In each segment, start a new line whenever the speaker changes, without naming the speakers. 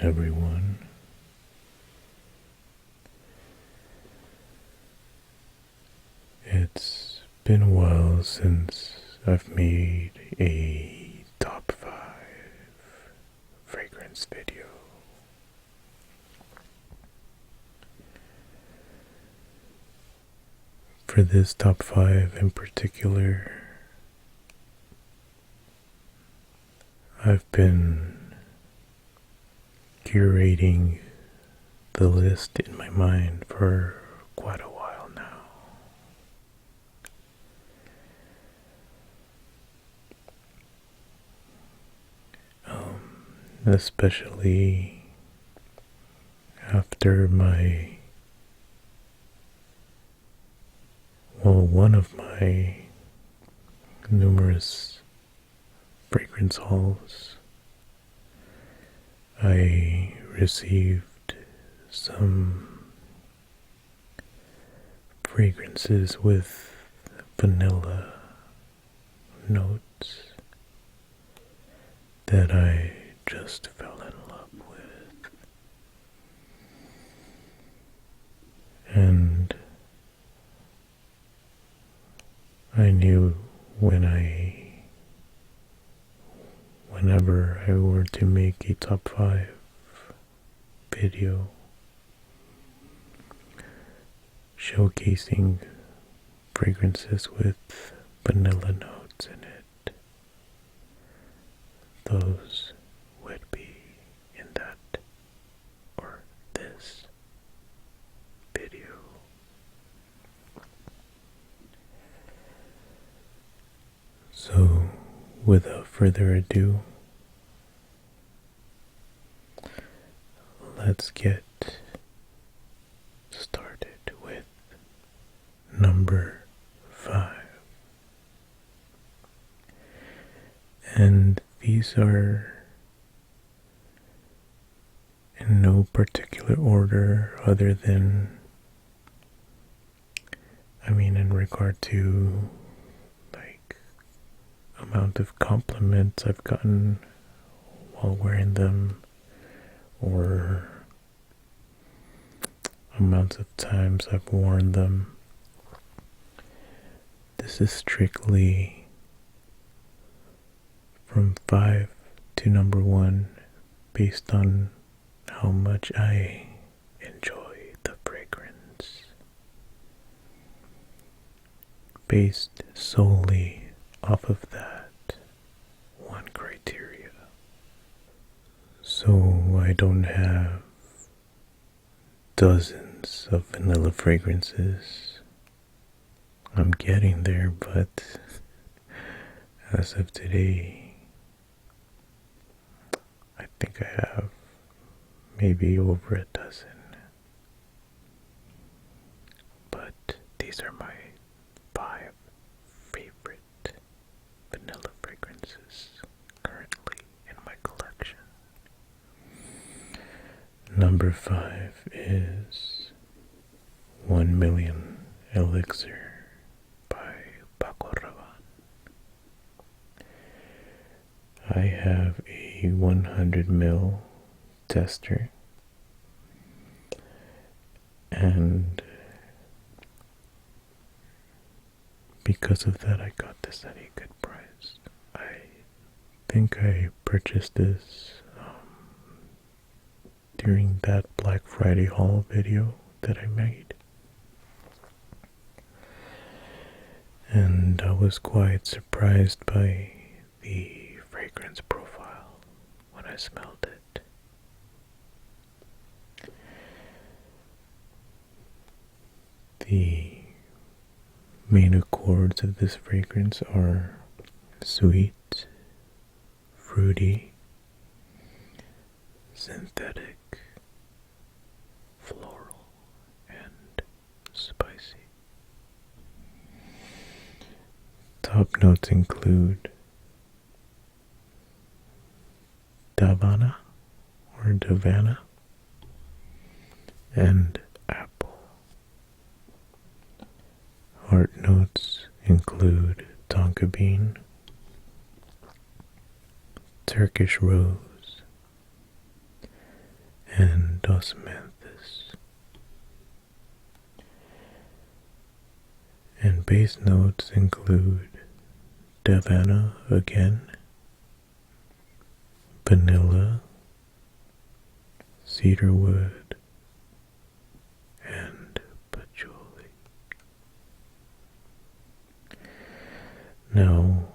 everyone. It's been a while since I've made a top 5 fragrance video. For this top 5 in particular, I've been curating the list in my mind for quite a while now. Especially after one of my numerous fragrance hauls, I received some fragrances with vanilla notes that I just fell in love with. And I knew whenever I were to make a top 5 video showcasing fragrances with vanilla notes in it, those would be in that or this video. So, without further ado, let's get started with number 5. And these are in no particular order other than, in regard to amount of compliments I've gotten while wearing them, or amounts of times I've worn them. This is strictly from 5 to number 1 based on how much I enjoy the fragrance, based solely off of that one criteria. So I don't have dozens of vanilla fragrances. I'm getting there, but as of today, I think I have maybe over a dozen. But these are my 5 favorite vanilla fragrances currently in my collection. Number 5 is 1 Million Elixir by Paco Rabanne. I have a 100ml tester, and because of that I got this at a good price. I think I purchased this during that Black Friday haul video that I made, and I was quite surprised by the fragrance profile when I smelled it. The main accords of this fragrance are sweet, fruity, synthetic, floral, and spicy. Top notes include Davana or Davana and apple. Heart notes include tonka bean, Turkish rose, and osmanthus. And base notes include Davana again, vanilla, cedarwood, and patchouli. Now,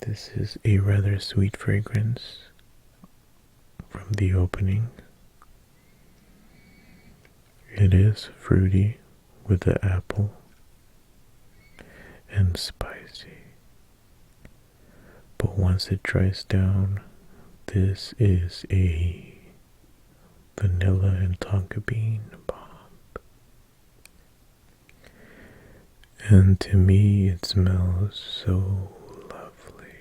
this is a rather sweet fragrance from the opening. It is fruity with the apple and spicy. But once it dries down, this is a vanilla and tonka bean bomb. And to me, it smells so lovely.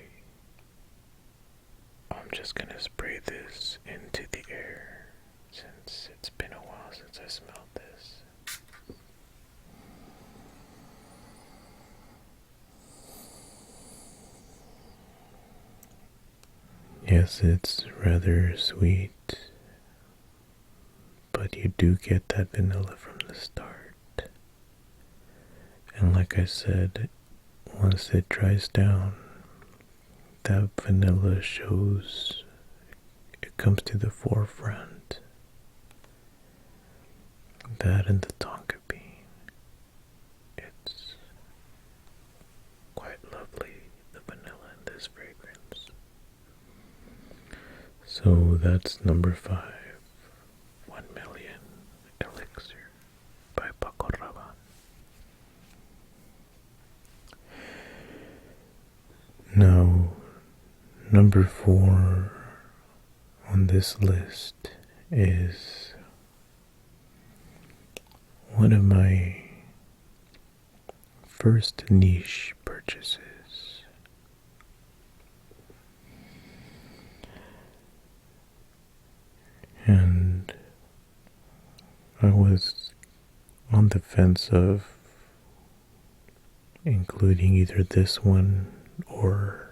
I'm just gonna spray this into the air since it's been a while since I smelled this. Yes, it's rather sweet, but you do get that vanilla from the start. And like I said, once it dries down, that vanilla shows, it comes to the forefront. That and the tonka bean. It's quite lovely, the vanilla in this fragrance. So that's number 5, 1 Million Elixir by Paco Rabanne. Now, number 4 on this list is one of my first niche purchases. And I was on the fence of including either this one or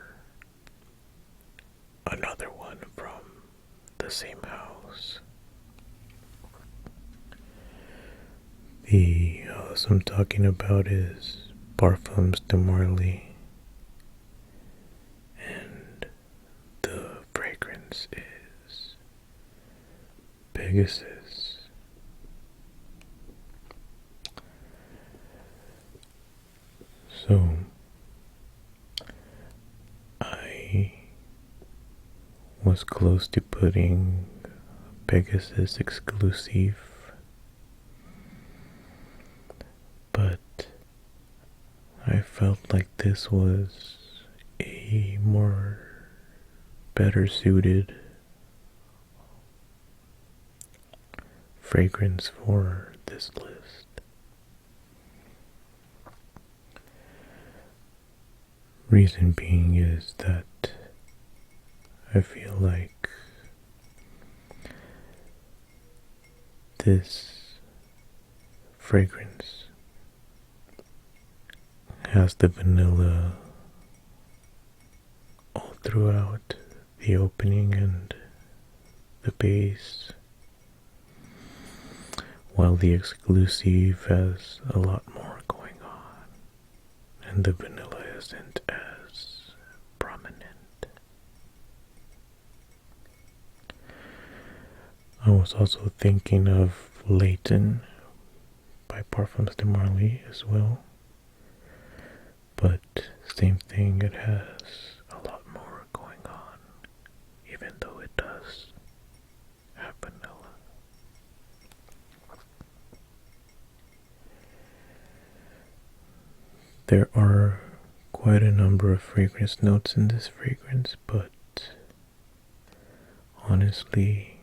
another one from the same house. The house I'm talking about is Parfums de Marly, and the fragrance is Pegasus. So I was close to putting Pegasus exclusive, but I felt like this was a more better suited fragrance for this list. Reason being is that I feel like this fragrance has the vanilla all throughout the opening and the base, while the exclusive has a lot more going on and the vanilla isn't as prominent. I was also thinking of Layton by Parfums de Marly as well, but same thing, it has a lot more going on, even though it does have vanilla. There are quite a number of fragrance notes in this fragrance, but honestly,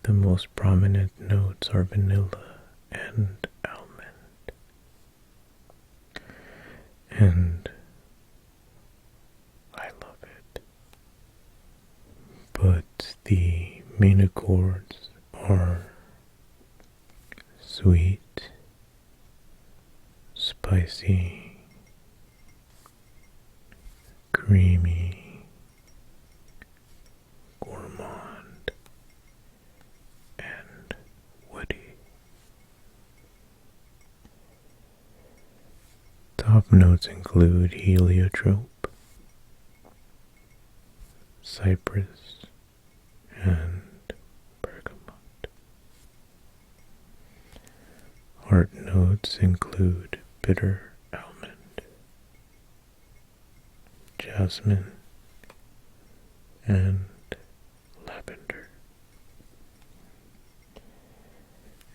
the most prominent notes are vanilla and almond. And I love it. But the main accords are sweet, spicy, creamy, Top notes include heliotrope, cypress, and bergamot. Heart notes include bitter almond, jasmine, and lavender.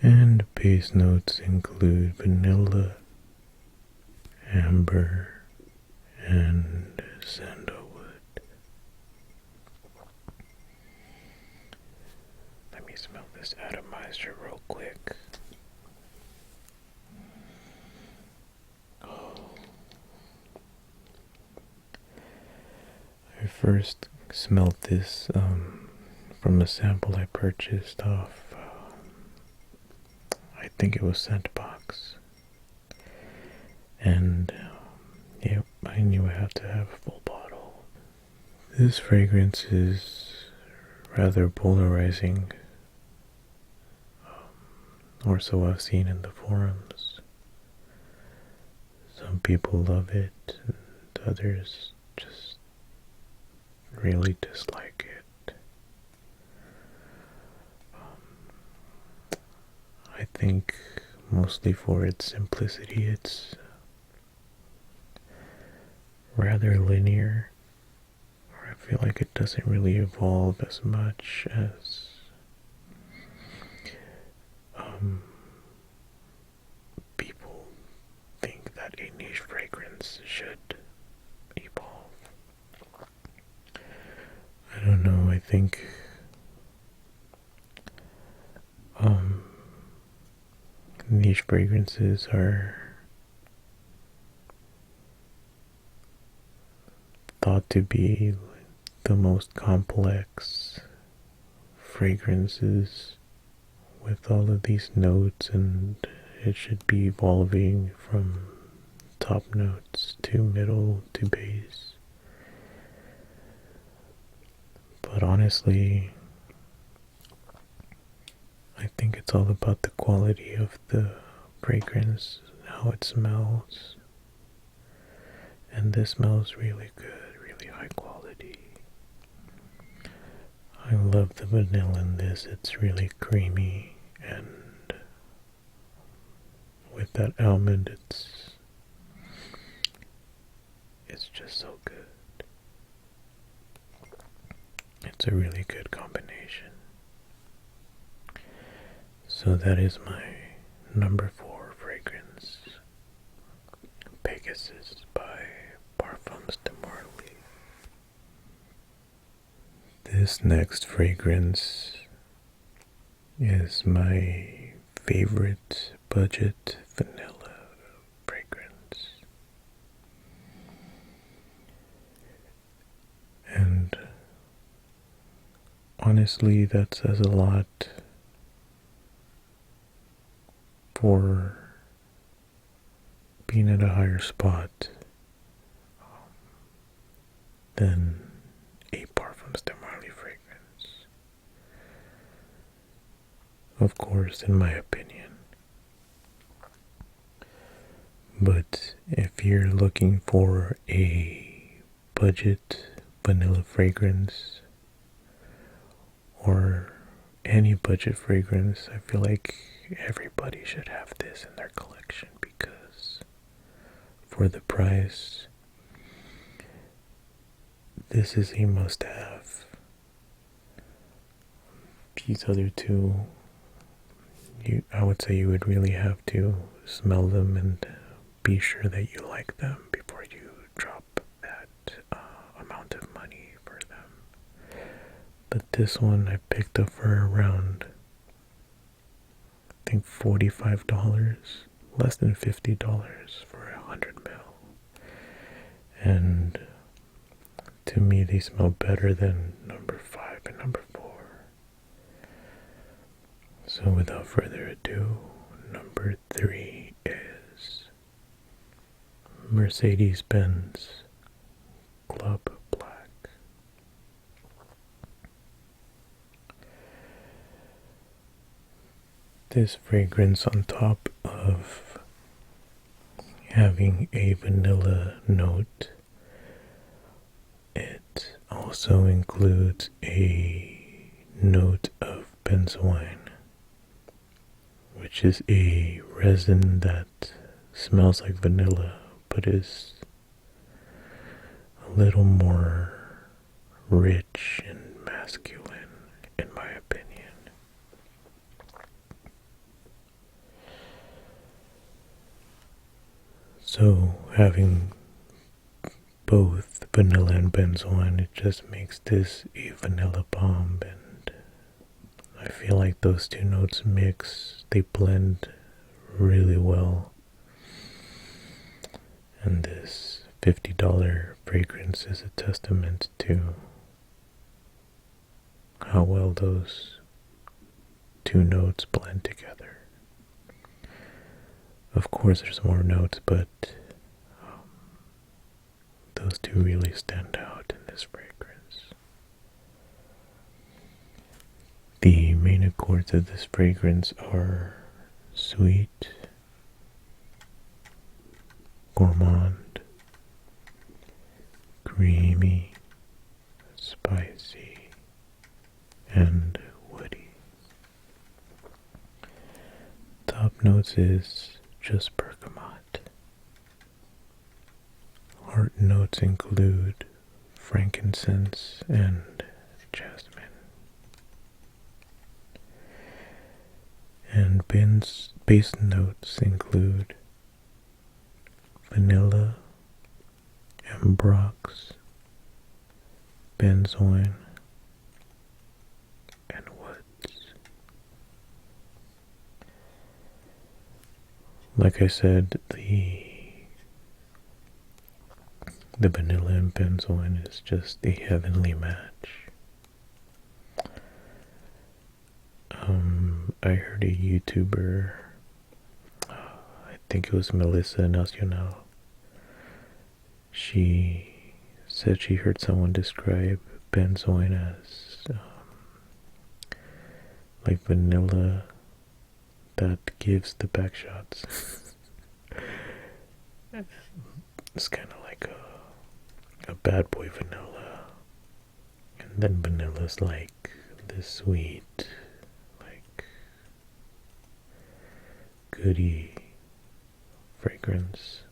And base notes include vanilla, amber, and sandalwood. Let me smell this atomizer real quick. I first smelled this from a sample I purchased off, I think it was Scentbox. And yep, I knew I had to have a full bottle. This fragrance is rather polarizing, or so I've seen in the forums. Some people love it, and others just really dislike it. I think mostly for its simplicity, it's rather linear, or I feel like it doesn't really evolve as much as people think that a niche fragrance should evolve. I don't know, I think niche fragrances are thought to be the most complex fragrances with all of these notes, and it should be evolving from top notes to middle to base. But honestly, I think it's all about the quality of the fragrance, how it smells. And this smells really good, really high quality. I love the vanilla in this. It's really creamy, and with that almond, it's just so good. It's a really good combination. So that is my number 4 fragrance, Pegasus by Parfums de Marly. This next fragrance is my favorite budget vanilla fragrance. And honestly, that says a lot for being at a higher spot than a Parfums de Marly fragrance. Of course, in my opinion. But if you're looking for a budget vanilla fragrance, or any budget fragrance, I feel like everybody should have this in their collection, because for the price, this is a must-have. These other two, I would say you would really have to smell them and be sure that you like them before you drop that amount of money for them. But this one I picked up for around, I think $45, less than $50 for 100 ml. And to me, they smell better than number 5 and number 4. So without further ado, number 3 is Mercedes-Benz Club Black. This fragrance, on top of having a vanilla note, it also includes a note of benzoin, which is a resin that smells like vanilla but is a little more rich and masculine, in my opinion. So, having both vanilla and benzoin, it just makes this a vanilla bomb, and I feel like those two notes mix, they blend really well. And this $50 fragrance is a testament to how well those two notes blend together. Of course, there's more notes, but those two really stand out in this fragrance. The main accords of this fragrance are sweet, gourmand, creamy, spicy, and woody. Top notes is just bergamot. Heart notes include frankincense and jasmine. And base notes include vanilla, ambrox, benzoin, and woods. Like I said, the vanilla and benzoin is just a heavenly match. I heard a YouTuber, I think it was Melissa Nacional, she said she heard someone describe benzoin as like vanilla that gives the back shots. It's kind of like a bad boy vanilla, and then vanilla's like this sweet, like goody fragrance.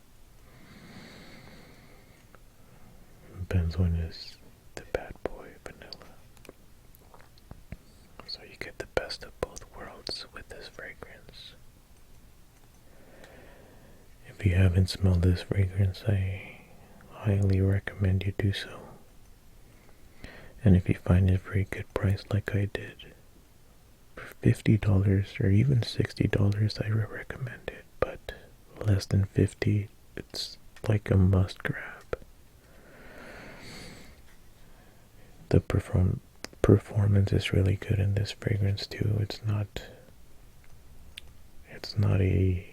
Benzoin is the bad boy vanilla, so you get the best of both worlds with this fragrance. If you haven't smelled this fragrance, I highly recommend you do so. And if you find it for a good price like I did, for $50 or even $60, I recommend it. But less than 50, it's like a must grab. The performance is really good in this fragrance too. It's not a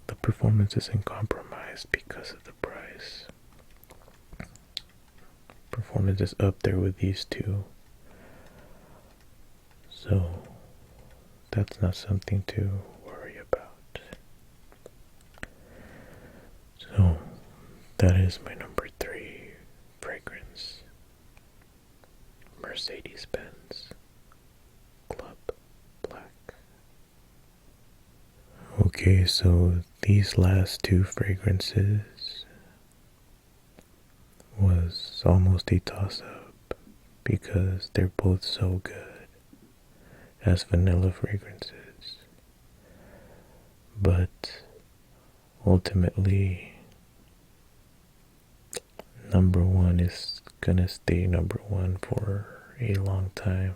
the performance isn't compromised because of the price. Performance is up there with these two, so that's not something to worry about. So that is my number 3 fragrance, Mercedes-Benz Club Black. Okay, so these last 2 fragrances was almost a toss-up because they're both so good as vanilla fragrances, but ultimately number 1 is gonna stay number 1 for a long time.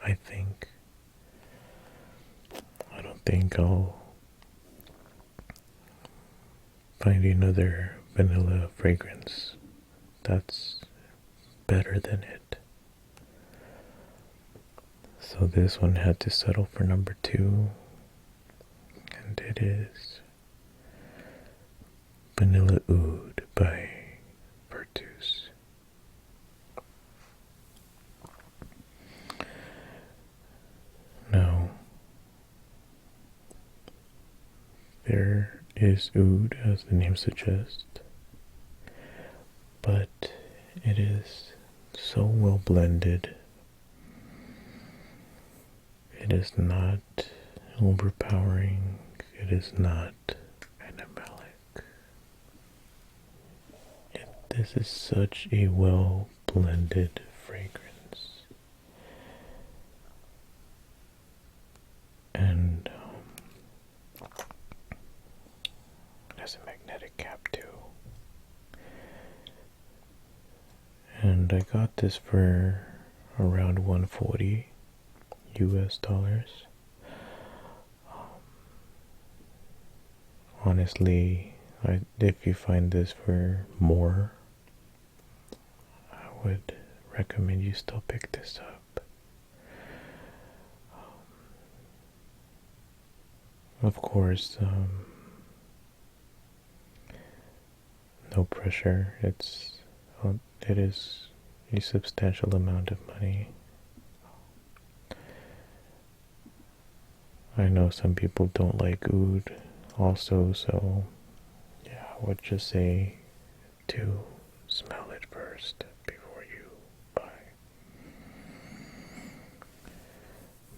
I think I don't think I'll find another vanilla fragrance that's better than it. So this one had to settle for number 2, and it is Vanilla Oud by Virtus. Now, there is oud, as the name suggests, but it is so well blended. It is not overpowering. It is not animalic. This is such a well blended fragrance. And it has a magnetic cap too. And I got this for around 140 US dollars. Honestly, if you find this for more, I would recommend you still pick this up. Of course, no pressure. It is a substantial amount of money. I know some people don't like oud also, so yeah, I would just say to smell it first before you buy.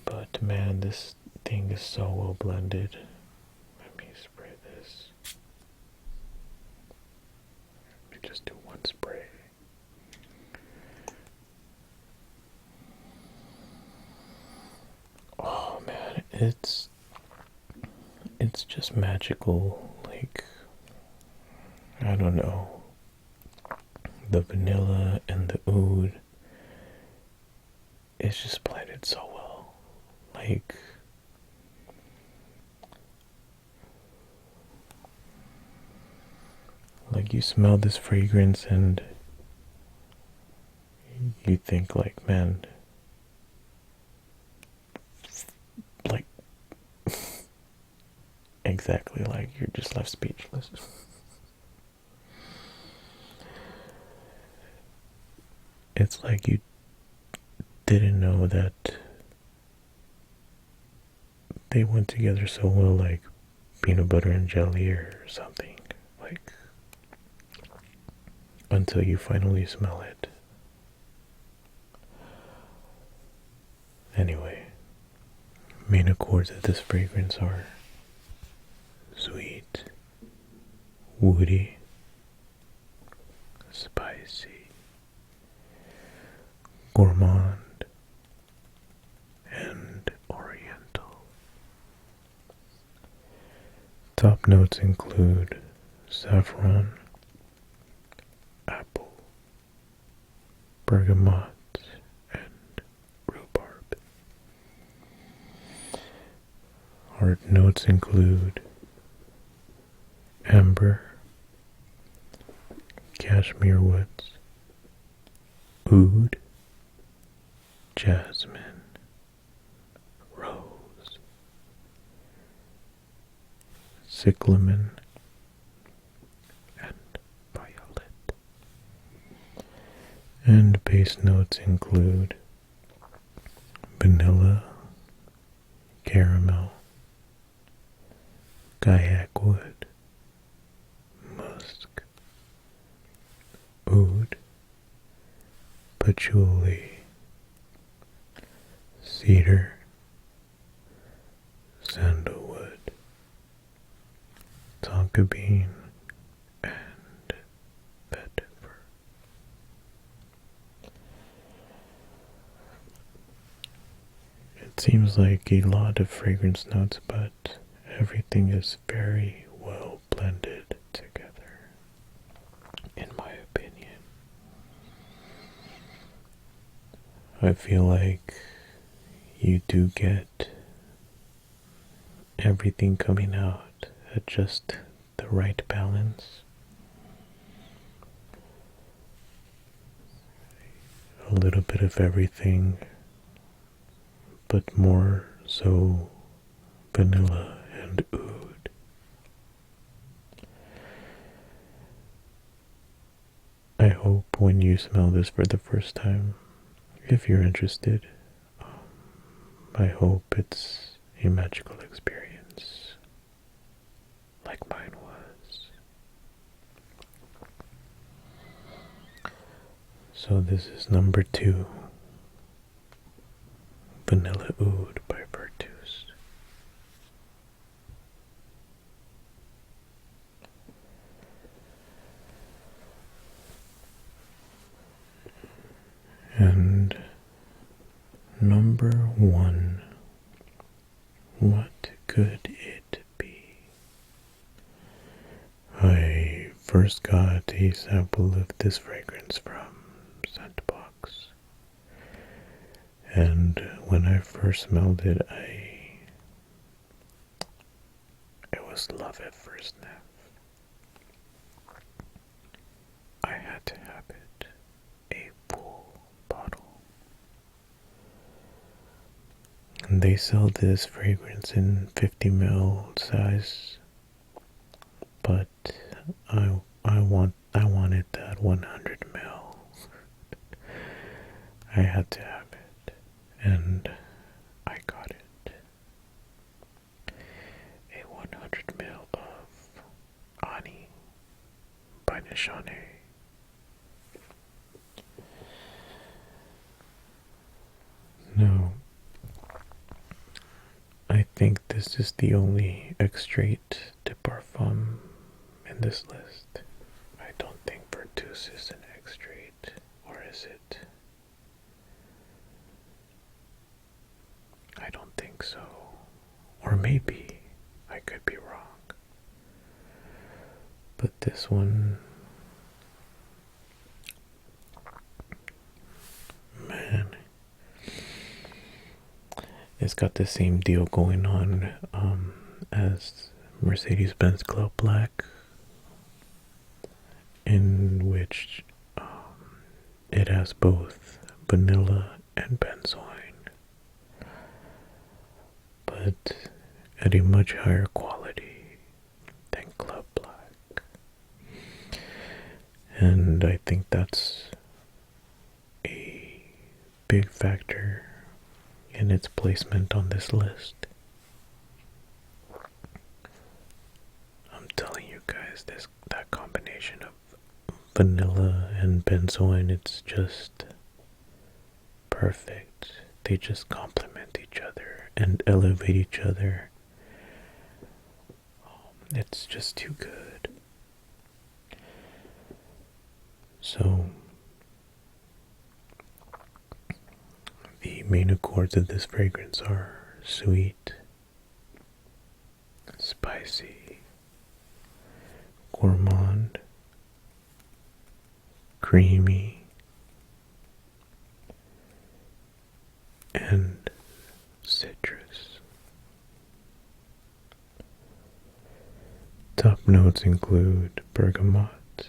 But man, this thing is so well blended. Let me spray this. Let me just do one spray. Oh man, it's just magical. Like, I don't know, the vanilla and the oud, it's just blended so well. Like you smell this fragrance and you think like, man, like exactly, like you're just left speechless. It's like you didn't know that they went together so well, like peanut butter and jelly or something, like, until you finally smell it. Anyway, main accords of this fragrance are sweet, woody, spicy, gourmand, and oriental. Top notes include saffron, apple, bergamot, and rhubarb. Heart notes include amber, cashmere woods, oud, jasmine, rose, cyclamen, and violet. And base notes include vanilla, caramel, kayak wood, musk, oud, patchouli, cedar, sandalwood, tonka bean, and vetiver. It seems like a lot of fragrance notes, but everything is very well blended together, in my opinion. I feel like you do get everything coming out at just the right balance. A little bit of everything, but more so vanilla and oud. I hope when you smell this for the first time, if you're interested, I hope it's a magical experience. like mine was. So this is number 2, Vanilla Oud by Virtus. And number 1, what could it be? I first got a sample of this fragrance from Scentbox, and when I first smelled it, it was love at first sniff. I had to have it, a full bottle. And they sell this fragrance in 50 ml size, but I wanted that 100 ml. I had to have it, and I got it. A 100 ml of Ani by Nishane. Now, I think this is the only extrait de parfum in this list. I don't think Virtus is an extrait, or is it? I don't think so. Or maybe, I could be wrong. But this one, man, it's got the same deal going on as Mercedes-Benz Club Black, in which it has both vanilla and benzoin, but at a much higher quality than Club Black. And I think that's a big factor in its placement on this list. I'm telling you guys, that combination of vanilla and benzoin, it's just perfect. They just complement each other and elevate each other. It's just too good. So the main accords of this fragrance are sweet, spicy, gourmand, creamy, and citrus. Top notes include bergamot,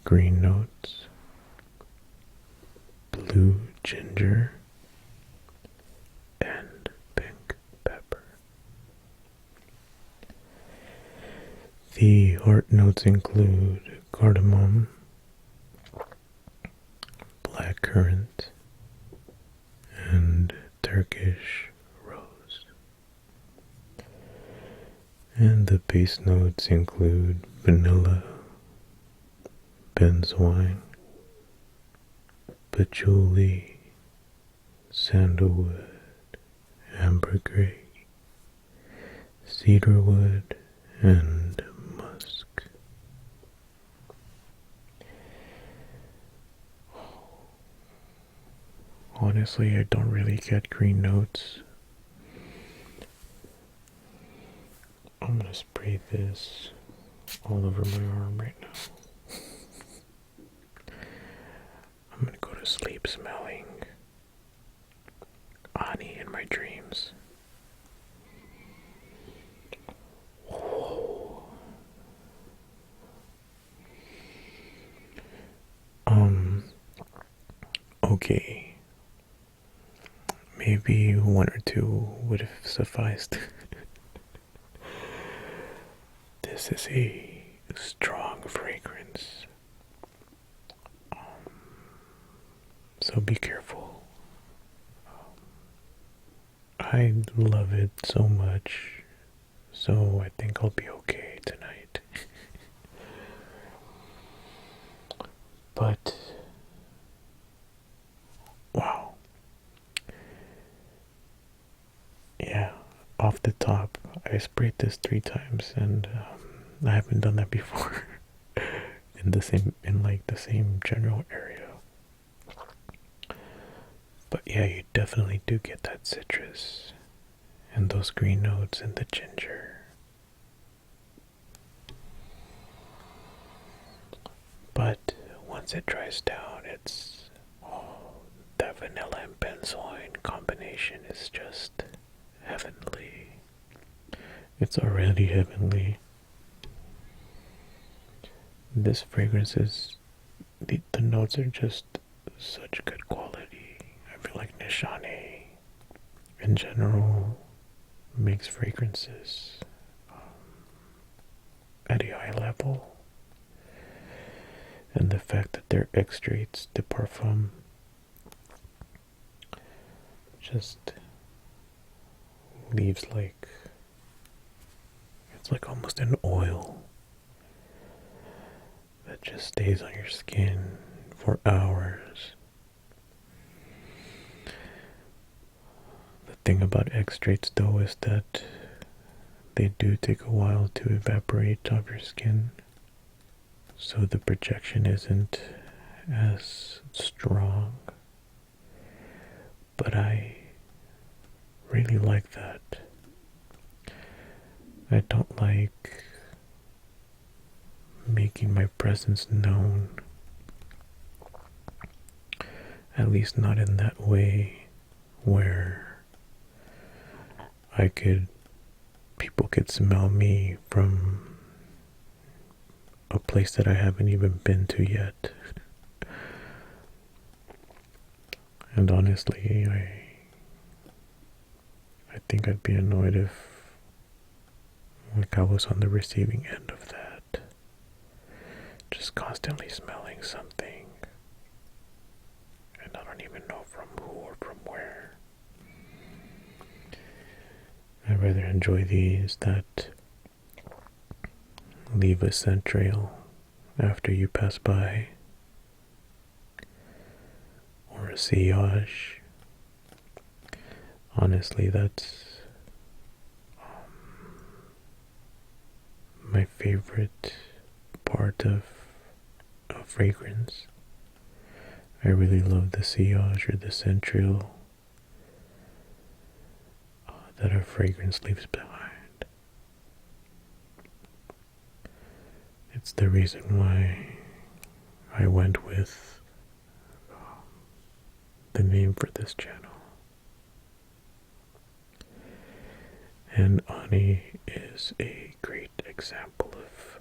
green notes, blue ginger, and pink pepper. The heart notes include cardamom, blackcurrant, and Turkish rose. And the base notes include vanilla, benzoin, patchouli, sandalwood, ambergris, cedarwood, and musk. Honestly, I don't really get green notes. I'm gonna spray this all over my arm right now. I'm gonna go to sleep smelling Ani in my dreams. Whoa. Okay. Maybe one or two would have sufficed. This is a strong fragrance. So be careful. I love it so much. So I think I'll be okay tonight. But wow. Yeah, off the top, I sprayed this 3 times, and I haven't done that before in like the same general area. But yeah, you definitely do get that citrus and those green notes and the ginger. But once it dries down, it's that vanilla and benzoin combination is just heavenly. It's already heavenly. This fragrance is the notes are just such good quality. I feel like Nishane in general makes fragrances at a high level, and the fact that their extracts de parfum just leaves like it's like almost an oil that just stays on your skin for hours. The thing about extracts though is that they do take a while to evaporate off your skin, so the projection isn't as strong. But I really like that. I don't like making my presence known, at least not in that way where people could smell me from a place that I haven't even been to yet. And honestly, I think I'd be annoyed if I was on the receiving end of that, just constantly smelling something and I don't even know from who or from where. I'd rather enjoy these that leave a scent trail after you pass by, or a sillage. Honestly, that's my favorite part of a fragrance. I really love the sillage or the scent trail that a fragrance leaves behind. It's the reason why I went with the name for this channel. And Ani is a great example of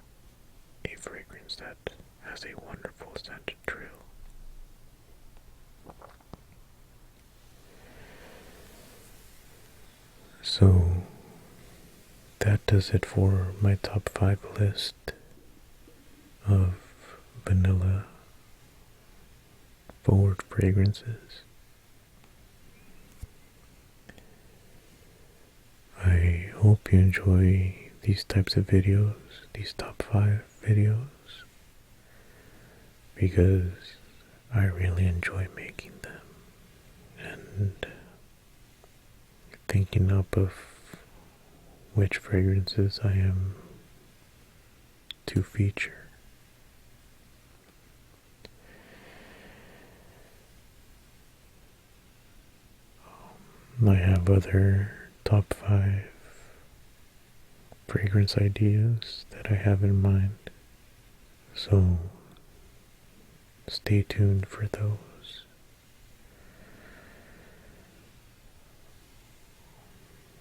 a fragrance that has a wonderful scented trail. So that does it for my top 5 list of vanilla forward fragrances. I hope you enjoy these types of videos, these top 5 videos, because I really enjoy making them and thinking up of which fragrances I am to feature. I have other top 5 fragrance ideas that I have in mind, so stay tuned for those.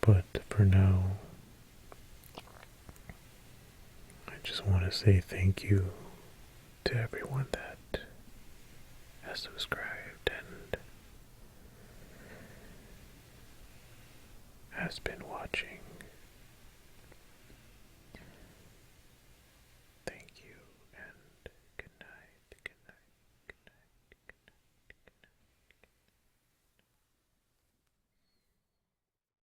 But for now, I just want to say thank you to everyone that has subscribed and has been watching.